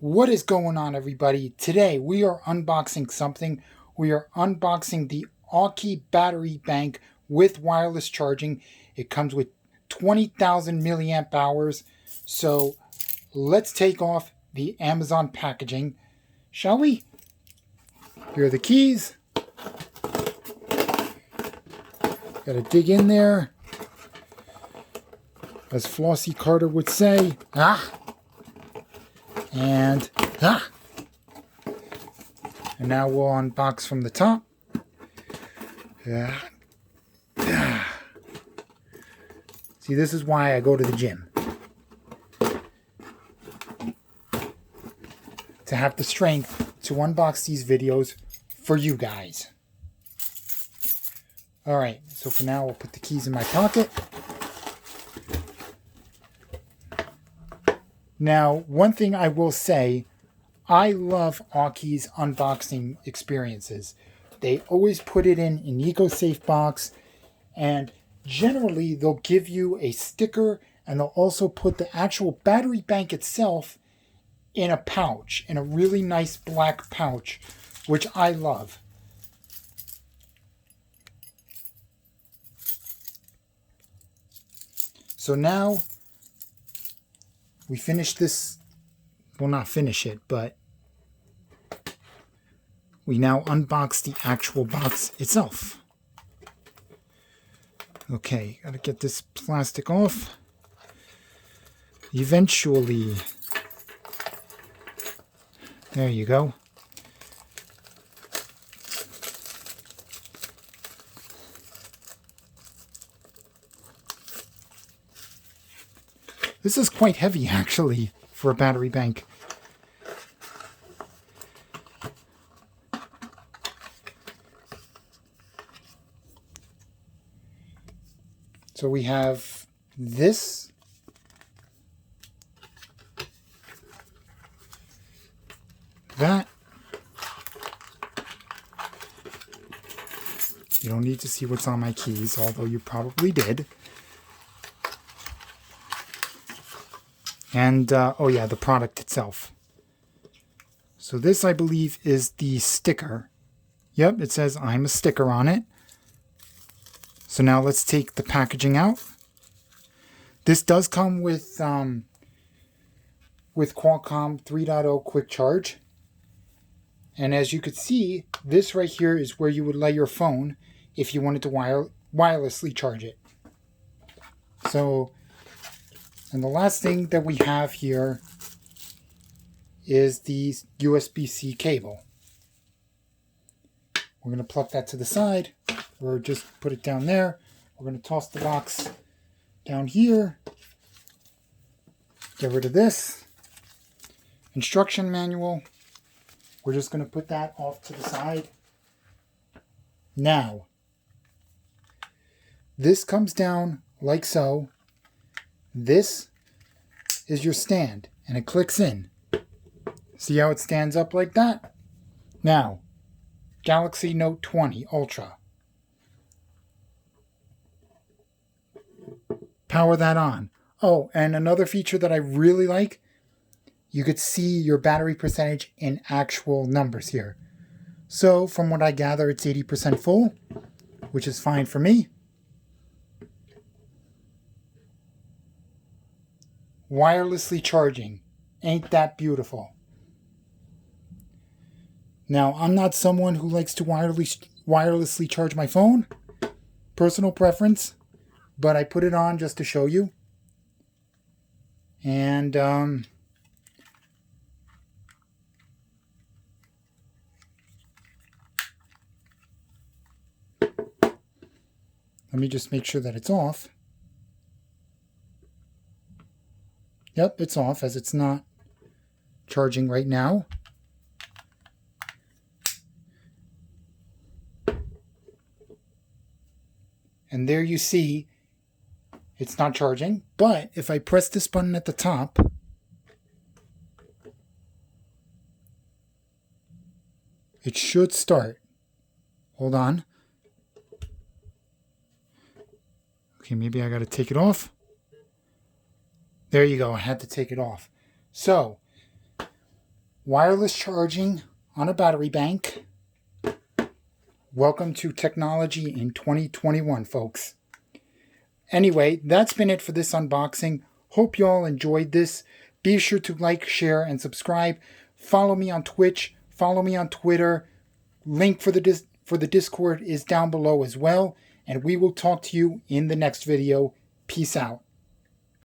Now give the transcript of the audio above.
What is going on, everybody? Today we are unboxing something. We are unboxing the Aukey battery bank with wireless charging. It comes with 20,000 milliamp hours. So let's take off the Amazon packaging, shall we? Here are the keys. Gotta dig in there. As Flossie Carter would say, And now we'll unbox from the top. See, this is why I go to the gym. To have the strength to unbox these videos for you guys. Alright, so for now we'll put the keys in my pocket. Now, one thing I will say, I love Aukey's unboxing experiences. They always put it in an eco-safe box, and generally they'll give you a sticker, and they'll also put the actual battery bank itself in a pouch, in a really nice black pouch, which I love. So now we finish this, well, not finish it, but we now unbox the actual box itself. Okay, gotta get this plastic off. Eventually. There you go. This is quite heavy, actually, for a battery bank. So we have this. That. You don't need to see what's on my keys, although you probably did. And, oh yeah, the product itself. So this, I believe, is the sticker. Yep, it says I'm a sticker on it. So now let's take the packaging out. This does come with Qualcomm 3.0 Quick Charge. And as you could see, this right here is where you would lay your phone if you wanted to wirelessly charge it. So, and the last thing that we have here is the USB-C cable. We're going to plug that to the side, or just put it down there. We're going to toss the box down here. Get rid of this. Instruction manual. We're just going to put that off to the side. Now, this comes down like so. This is your stand, and it clicks in. See how it stands up like that? Now, Galaxy Note 20 Ultra. Power that on. Oh, and another feature that I really like, you could see your battery percentage in actual numbers here. So, from what I gather, it's 80% full, which is fine for me. Wirelessly charging. Ain't that beautiful? Now, I'm not someone who likes to wirelessly charge my phone. Personal preference. But I put it on just to show you. And, let me just make sure that it's off. Yep, it's off as it's not charging right now. And there you see it's not charging. But if I press this button at the top, it should start. Hold on. Okay, maybe I got to take it off. There you go. I had to take it off. So, wireless charging on a battery bank. Welcome to technology in 2021, folks. Anyway, that's been it for this unboxing. Hope you all enjoyed this. Be sure to like, share, and subscribe. Follow me on Twitch. Follow me on Twitter. Link for the Discord is down below as well. And we will talk to you in the next video. Peace out.